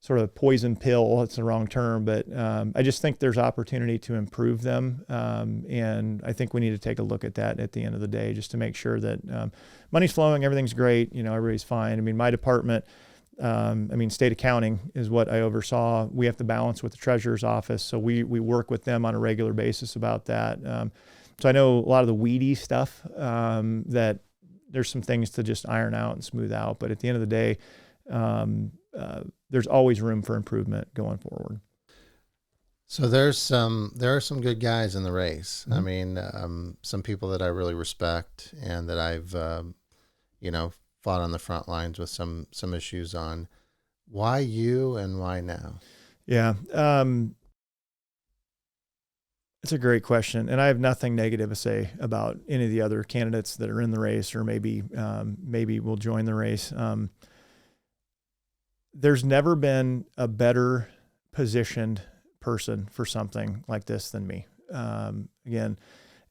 sort of a poison pill. It's the wrong term, but I just think there's opportunity to improve them. And I think we need to take a look at that at the end of the day, just to make sure that money's flowing, everything's great, everybody's fine. I mean, my department, state accounting is what I oversaw. We have to balance with the treasurer's office. So we work with them on a regular basis about that. So I know a lot of the weedy stuff that there's some things to just iron out and smooth out. But at the end of the day, there's always room for improvement going forward. So there are some good guys in the race. I mean, some people that I really respect and that I've, fought on the front lines with some issues on. Why you and why now? Yeah. It's a great question. And I have nothing negative to say about any of the other candidates that are in the race, or maybe will join the race. There's never been a better positioned person for something like this than me. Again,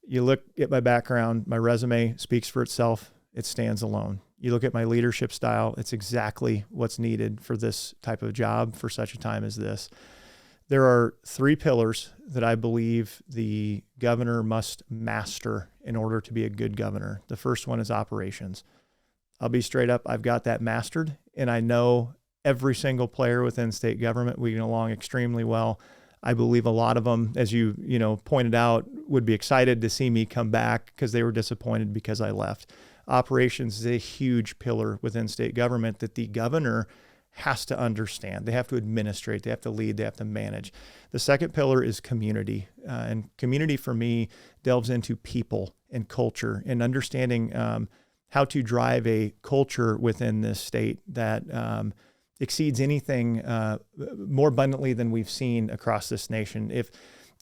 you look at my background, my resume speaks for itself. It stands alone. You look at my leadership style, it's exactly what's needed for this type of job for such a time as this. There are 3 pillars that I believe the governor must master in order to be a good governor. The first one is operations. I'll be straight up, I've got that mastered, and I know every single player within state government. We get along extremely well. I believe a lot of them, as you pointed out, would be excited to see me come back because they were disappointed because I left. Operations is a huge pillar within state government that the governor has to understand. They have to administrate. They have to lead. They have to manage. The second pillar is community. And community for me delves into people and culture and understanding how to drive a culture within this state that exceeds anything more abundantly than we've seen across this nation.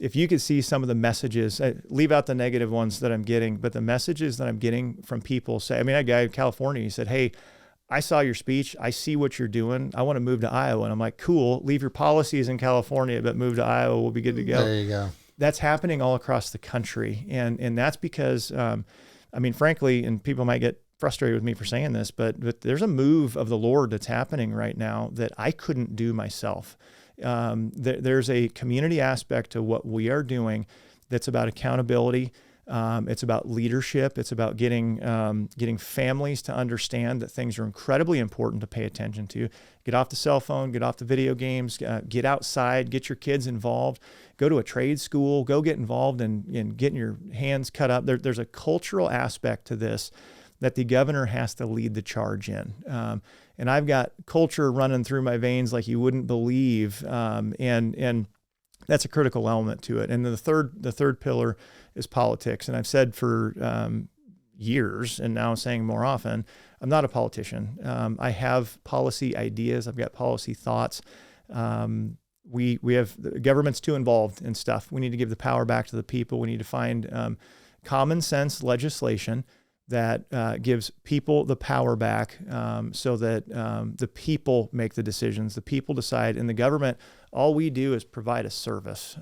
If you could see some of the messages, leave out the negative ones that I'm getting, but the messages that I'm getting from people say, I mean, a guy in California, he said, hey, I saw your speech. I see what you're doing. I want to move to Iowa. And I'm like, cool, leave your policies in California, but move to Iowa. We'll be good to go. There you go. That's happening all across the country. And that's because, I mean, frankly, and people might get frustrated with me for saying this, but there's a move of the Lord that's happening right now that I couldn't do myself. There's a community aspect to what we are doing that's about accountability. It's about leadership. It's about getting families to understand that things are incredibly important to pay attention to. Get off the cell phone, get off the video games, get outside, get your kids involved, go to a trade school, go get involved in getting your hands cut up. There's a cultural aspect to this that the governor has to lead the charge in. And I've got culture running through my veins like you wouldn't believe. And that's a critical element to it. And then the third pillar is politics. And I've said for years, and now I'm saying more often, I'm not a politician. I have policy ideas. I've got policy thoughts. We have the government's too involved in stuff. We need to give the power back to the people. We need to find common sense legislation that gives people the power back so that the people make the decisions, the people decide. And the government, all we do is provide a service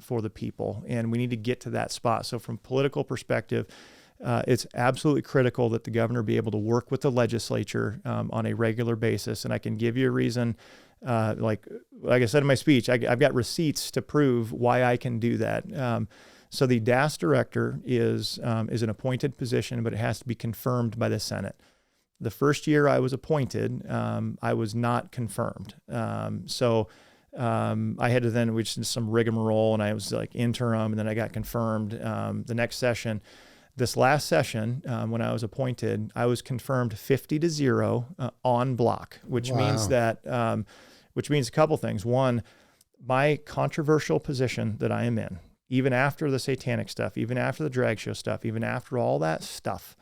for the people. And we need to get to that spot. So from a political perspective, it's absolutely critical that the governor be able to work with the legislature on a regular basis. And I can give you a reason, like I said in my speech, I've got receipts to prove why I can do that. So the DAS director is an appointed position, but it has to be confirmed by the Senate. The first year I was appointed, I was not confirmed. So I had to then, which is some rigmarole, and I was like interim, and then I got confirmed the next session. This last session, when I was appointed, I was confirmed 50-0 on block, which means that, which means a couple things. One, my controversial position that I am in, even after the satanic stuff, even after the drag show stuff, even after all that stuff,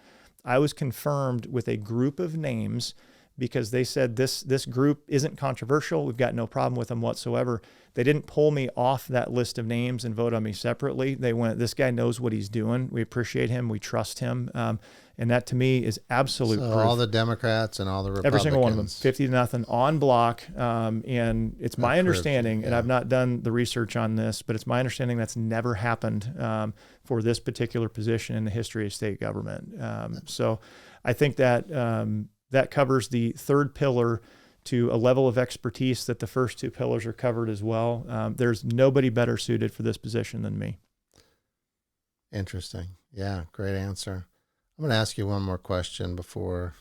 I was confirmed with a group of names because they said this group isn't controversial. We've got no problem with them whatsoever. They didn't pull me off that list of names and vote on me separately. They went, this guy knows what he's doing. We appreciate him. We trust him. And that to me is absolute proof. All the Democrats and all the Republicans. Every single one of them, 50-0 on block. And it's my understanding, and I've not done the research on this, but it's my understanding that's never happened for this particular position in the history of state government. So I think that that covers the third pillar to a level of expertise that the first two pillars are covered as well. There's nobody better suited for this position than me. Interesting. Yeah, great answer. I'm going to ask you one more question before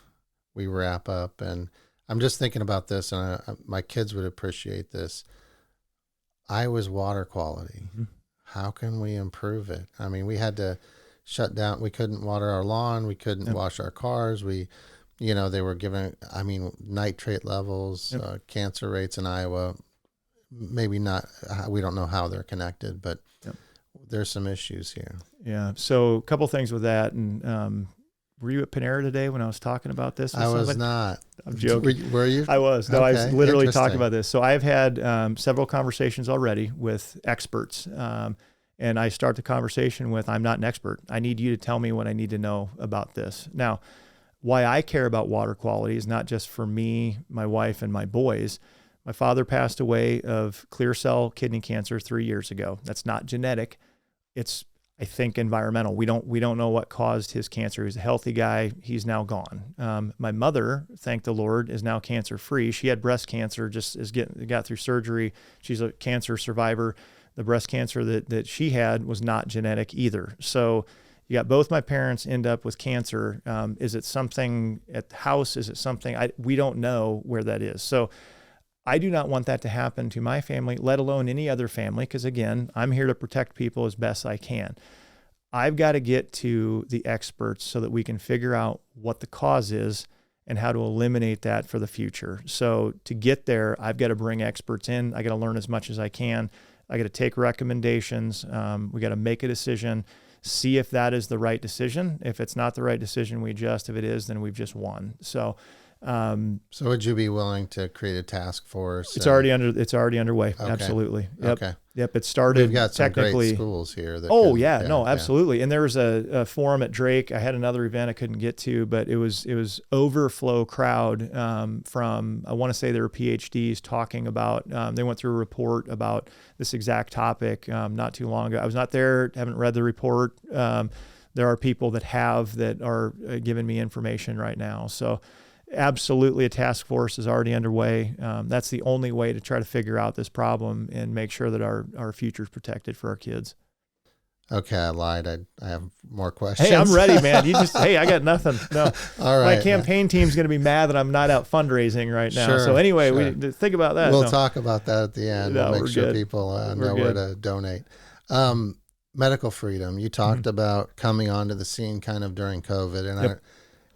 we wrap up. And I'm just thinking about this, and my kids would appreciate this. Iowa's water quality. Mm-hmm. How can we improve it? I mean, we had to shut down. We couldn't water our lawn. We couldn't wash our cars. They were giving, nitrate levels, cancer rates in Iowa, maybe not, we don't know how they're connected, but there's some issues here. Yeah. So a couple things with that. And were you at Panera today when I was talking about this? I was not. I'm joking. Were you? I was. No, okay. I was literally talking about this. So I've had several conversations already with experts. And I start the conversation with, I'm not an expert. I need you to tell me what I need to know about this. Now, why I care about water quality is not just for me, my wife, and my boys. My father passed away of clear cell kidney cancer 3 years ago. That's not genetic. It's, I think, environmental. We don't know what caused his cancer. He's a healthy guy. He's now gone. My mother, thank the Lord, is now cancer-free. She had breast cancer, got through surgery. She's a cancer survivor. The breast cancer that she had was not genetic either. So you got both my parents end up with cancer. Is it something at the house? Is it something? We don't know where that is. So I do not want that to happen to my family, let alone any other family, because again, I'm here to protect people as best I can. I've got to get to the experts so that we can figure out what the cause is and how to eliminate that for the future. So to get there, I've got to bring experts in. I got to learn as much as I can. I got to take recommendations. We got to make a decision, see if that is the right decision. If it's not the right decision, we adjust. If it is, then we've just won. So would you be willing to create a task force? It's already underway. Okay. Absolutely. Yep. Okay. Yep. It started. We've got some technically great schools here. That absolutely. And there was a forum at Drake. I had another event I couldn't get to, but it was overflow crowd from, I want to say they were PhDs talking about, they went through a report about this exact topic not too long ago. I was not there, haven't read the report. There are people that are giving me information right now. So absolutely, a task force is already underway. That's the only way to try to figure out this problem and make sure that our future is protected for our kids. Okay, I lied. I have more questions. Hey, I'm ready, man. I got nothing. No, all right. My campaign team's going to be mad that I'm not out fundraising right now. Sure, so anyway, we think about that. We'll talk about that at the end. No, we'll make sure good. people know where to donate. Medical freedom. You talked about coming onto the scene kind of during COVID, and Yep.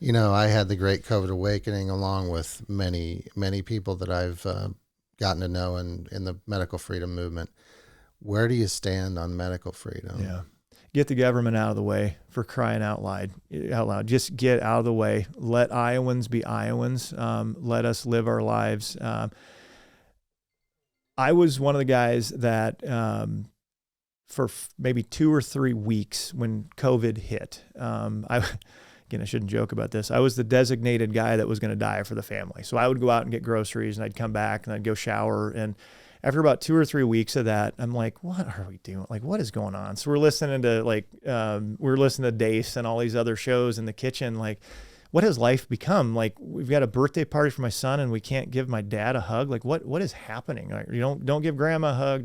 I had the great COVID awakening along with many, many people that I've gotten to know in the medical freedom movement. Where do you stand on medical freedom? Yeah. Get the government out of the way, for crying out loud. Just get out of the way. Let Iowans be Iowans. Let us live our lives. I was one of the guys that for maybe 2 or 3 weeks when COVID hit, Again, I shouldn't joke about this. I was the designated guy that was going to die for the family. So I would go out and get groceries, and I'd come back and I'd go shower. And after about 2 or 3 weeks of that, I'm like, what are we doing? Like, what is going on? So we're listening to Dace and all these other shows in the kitchen. Like, what has life become? Like, we've got a birthday party for my son and we can't give my dad a hug. Like, what is happening? Like, you don't give grandma a hug.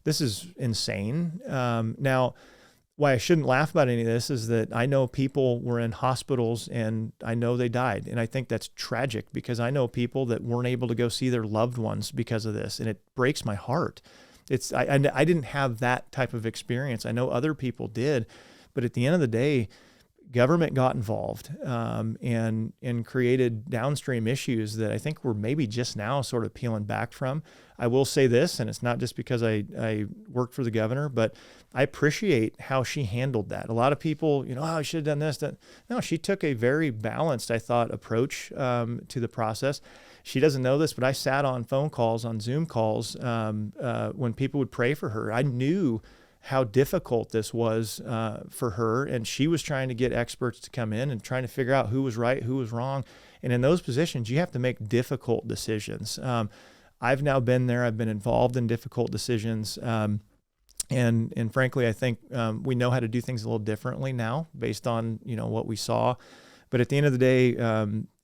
This is insane. Now, why I shouldn't laugh about any of this is that I know people were in hospitals and I know they died. And I think that's tragic because I know people that weren't able to go see their loved ones because of this. And it breaks my heart. I didn't have that type of experience. I know other people did, but at the end of the day, government got involved and created downstream issues that I think we're maybe just now sort of peeling back from. I will say this, and it's not just because I worked for the governor, but I appreciate how she handled that. A lot of people, I should have done this. That. No, she took a very balanced, I thought, approach to the process. She doesn't know this, but I sat on phone calls, on Zoom calls, when people would pray for her. I knew how difficult this was for her, and she was trying to get experts to come in and trying to figure out who was right, who was wrong. And in those positions, you have to make difficult decisions. I've now been there. I've been involved in difficult decisions. And frankly, I think we know how to do things a little differently now based on, what we saw. But at the end of the day,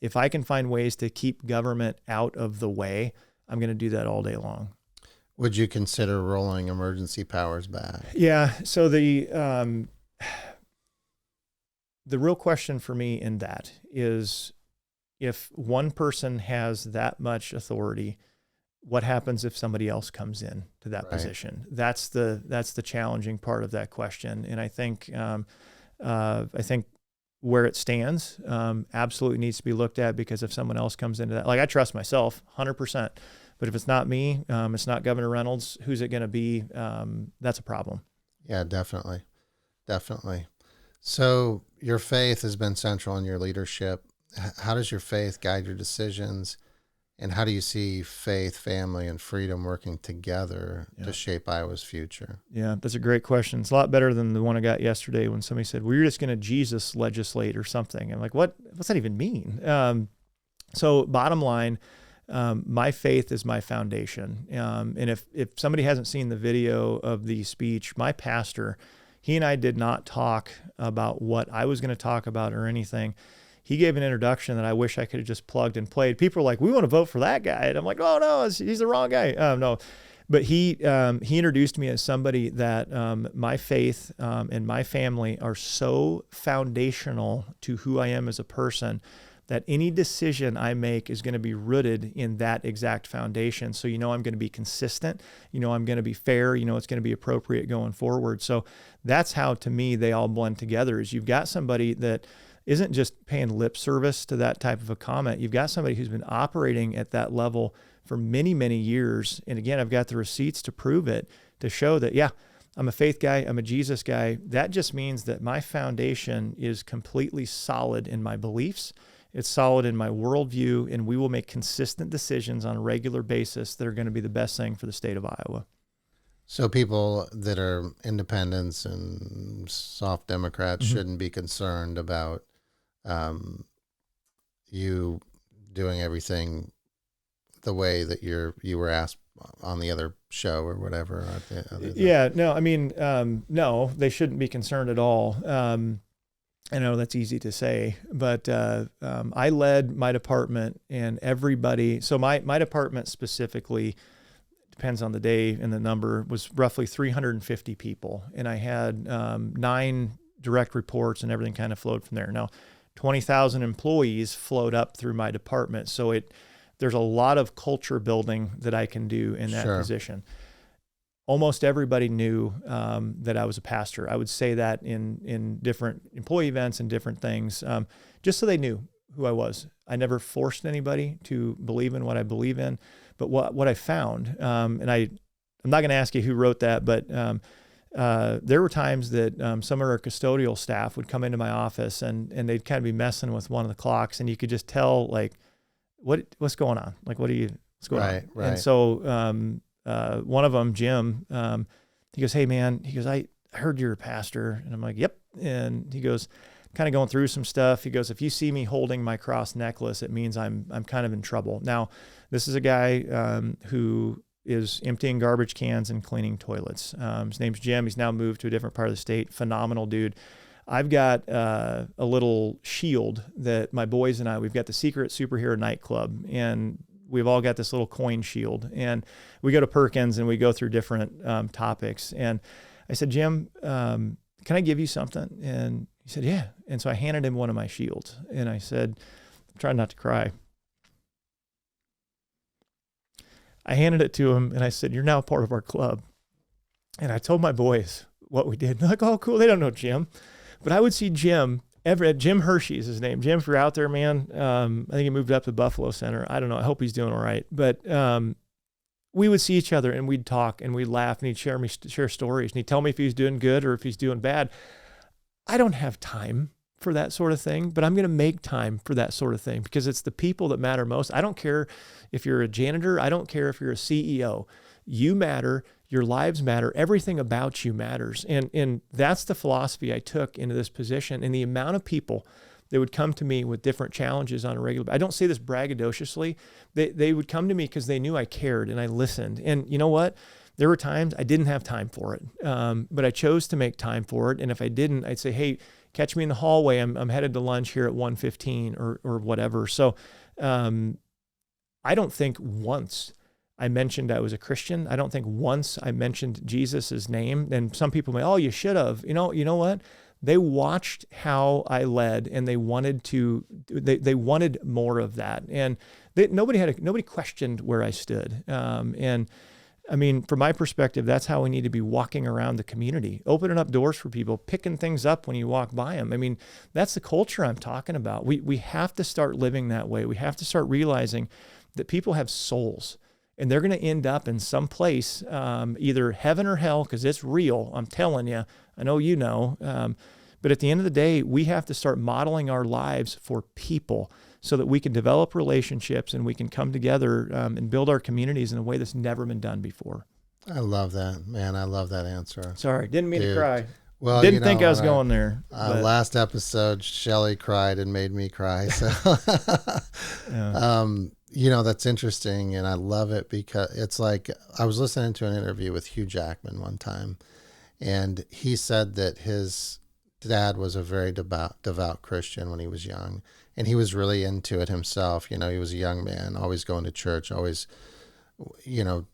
if I can find ways to keep government out of the way, I'm going to do that all day long. Would you consider rolling emergency powers back? Yeah. So the real question for me in that is, if one person has that much authority, what happens if somebody else comes in to that position? That's the challenging part of that question. And I think where it stands absolutely needs to be looked at, because if someone else comes into that, like, I trust myself 100%, but if it's not me, it's not Governor Reynolds, who's it going to be? That's a problem. Yeah, definitely. Definitely. So your faith has been central in your leadership. How does your faith guide your decisions? And how do you see faith, family, and freedom working together to shape Iowa's future? Yeah, that's a great question. It's a lot better than the one I got yesterday when somebody said, well, you're just going to Jesus legislate or something. I'm like, what's that even mean? So bottom line, my faith is my foundation. And if somebody hasn't seen the video of the speech, my pastor, he and I did not talk about what I was going to talk about or anything. He gave an introduction that I wish I could have just plugged and played. People are like, we want to vote for that guy. And I'm like, oh, no, he's the wrong guy. No. But he introduced me as somebody that my faith and my family are so foundational to who I am as a person that any decision I make is going to be rooted in that exact foundation. So, I'm going to be consistent. I'm going to be fair. It's going to be appropriate going forward. So that's how, to me, they all blend together, is you've got somebody that isn't just paying lip service to that type of a comment. You've got somebody who's been operating at that level for many, many years. And again, I've got the receipts to prove it, to show that, yeah, I'm a faith guy, I'm a Jesus guy. That just means that my foundation is completely solid in my beliefs. It's solid in my worldview, and we will make consistent decisions on a regular basis that are going to be the best thing for the state of Iowa. So people that are independents and soft Democrats shouldn't be concerned about you doing everything the way that you were asked on the other show or whatever. Yeah, no, I mean, no, they shouldn't be concerned at all. I know that's easy to say, but I led my department, and everybody, so my department specifically, depends on the day and the number, was roughly 350 people. And I had 9 direct reports, and everything kind of flowed from there. Now, 20,000 employees flowed up through my department. So there's a lot of culture building that I can do in that position. Almost everybody knew that I was a pastor. I would say that in different employee events and different things, just so they knew who I was. I never forced anybody to believe in what I believe in. But what I found, and I'm not going to ask you who wrote that, but there were times that some of our custodial staff would come into my office, and they'd kind of be messing with one of the clocks, and you could just tell, like, what's going on? Like, what's going on? Right. And so one of them, Jim, he goes, "Hey man," he goes, I heard you're a pastor. And I'm like, "Yep." And he goes, kind of going through some stuff. He goes, "If you see me holding my cross necklace, it means I'm kind of in trouble." Now, this is a guy who is emptying garbage cans and cleaning toilets. His name's Jim. He's now moved to a different part of the state. Phenomenal dude. I've got a little shield that my boys and we've got the Secret Superhero Nightclub, and we've all got this little coin shield. And we go to Perkins and we go through different topics. And I said, "Jim, can I give you something?" And he said, "Yeah." And so I handed him one of my shields, and I said, I'm trying not to cry. I handed it to him, and I said, "You're now part of our club." And I told my boys what we did. They're like, "Oh, cool." They don't know Jim. But I would see Jim, Jim Hershey is his name. Jim, if you're out there, man, I think he moved up to Buffalo Center. I don't know. I hope he's doing all right. But we would see each other, and we'd talk, and we'd laugh, and he'd share stories. And he'd tell me if he's doing good or if he's doing bad. I don't have time for that sort of thing, but I'm going to make time for that sort of thing, because it's the people that matter most. I don't care if you're a janitor. I don't care if you're a CEO. You matter. Your lives matter. Everything about you matters. And that's the philosophy I took into this position. And the amount of people that would come to me with different challenges on a regular basis. I don't say this braggadociously. They would come to me because they knew I cared and I listened. And you know what? There were times I didn't have time for it, but I chose to make time for it. And if I didn't, I'd say, "Hey, catch me in the hallway. I'm headed to lunch here at 1:15 or whatever." So I don't think once I mentioned I was a Christian. I don't think once I mentioned Jesus' name. And some people may, "Oh, you should have." You know what? They watched how I led, and they wanted they wanted more of that. And nobody questioned where I stood. And I mean, from my perspective, that's how we need to be walking around the community, opening up doors for people, picking things up when you walk by them. I mean, that's the culture I'm talking about. We have to start living that way. We have to start realizing that people have souls, and they're going to end up in some place, either heaven or hell, because it's real. I'm telling you. I know you know. But at the end of the day, we have to start modeling our lives for people, so that we can develop relationships and we can come together and build our communities in a way that's never been done before. I love that, man. I love that answer. Sorry, didn't mean to cry. Well, didn't think I was going there. Last episode, Shelley cried and made me cry. So, yeah. That's interesting, and I love it, because it's like, I was listening to an interview with Hugh Jackman one time, and he said that his dad was a very devout Christian when he was young. And he was really into it himself. He was a young man, always going to church, always, in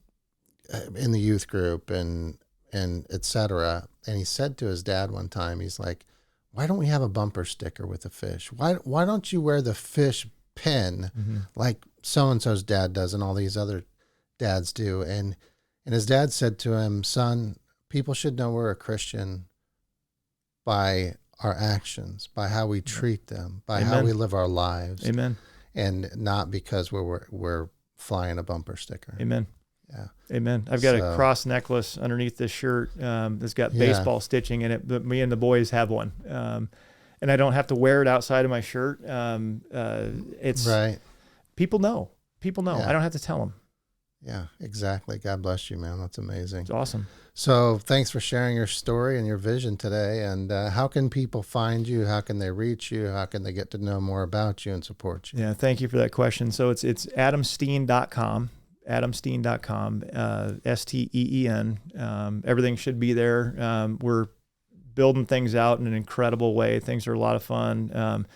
the youth group and et cetera. And he said to his dad one time, he's like, "Why don't we have a bumper sticker with a fish? Why don't you wear the fish pin like so-and-so's dad does and all these other dads do?" And his dad said to him, "Son, people should know we're a Christian by our actions, by how we treat them, by Amen. how we live our lives. Amen. And not because we're flying a bumper sticker. Amen. Yeah. Amen. I've got a cross necklace underneath this shirt that's got baseball stitching in it, but me and the boys have one. And I don't have to wear it outside of my shirt. It's right. People know. Yeah. I don't have to tell them. Yeah, exactly. God bless you, man. That's amazing. It's awesome. So thanks for sharing your story and your vision today. And how can people find you? How can they reach you? How can they get to know more about you and support you? Yeah, thank you for that question. So it's adamsteen.com, adamsteen.com, Steen. Everything should be there. We're building things out in an incredible way. Things are a lot of fun.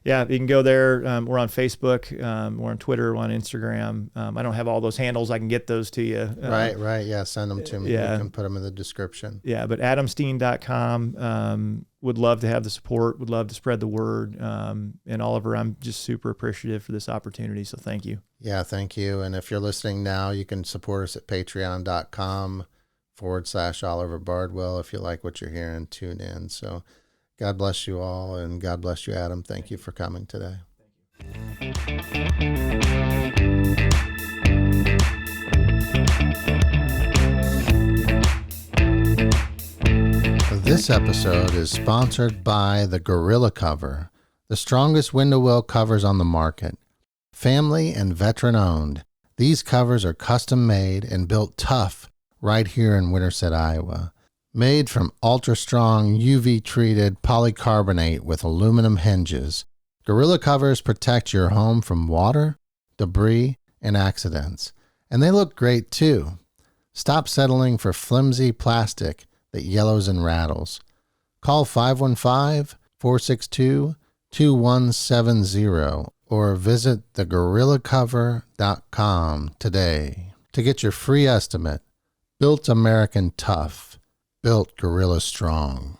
Yeah, you can go there. We're on Facebook. We're on Twitter. We're on Instagram. I don't have all those handles. I can get those to you. Right. Yeah, send them to me. Yeah. We can put them in the description. Yeah, but adamsteen.com. Would love to have the support. Would love to spread the word. And Oliver, I'm just super appreciative for this opportunity. So thank you. Yeah, thank you. And if you're listening now, you can support us at patreon.com/Oliver Bardwell. If you like what you're hearing, tune in. So God bless you all, and God bless you, Adam. Thank you for coming today. This episode is sponsored by the Gorilla Cover, the strongest window well covers on the market. Family and veteran owned, these covers are custom made and built tough right here in Winterset, Iowa. Made from ultra-strong UV-treated polycarbonate with aluminum hinges, Gorilla Covers protect your home from water, debris, and accidents. And they look great too. Stop settling for flimsy plastic that yellows and rattles. Call 515-462-2170 or visit thegorillacover.com today to get your free estimate. Built American tough. Built Gorilla Strong.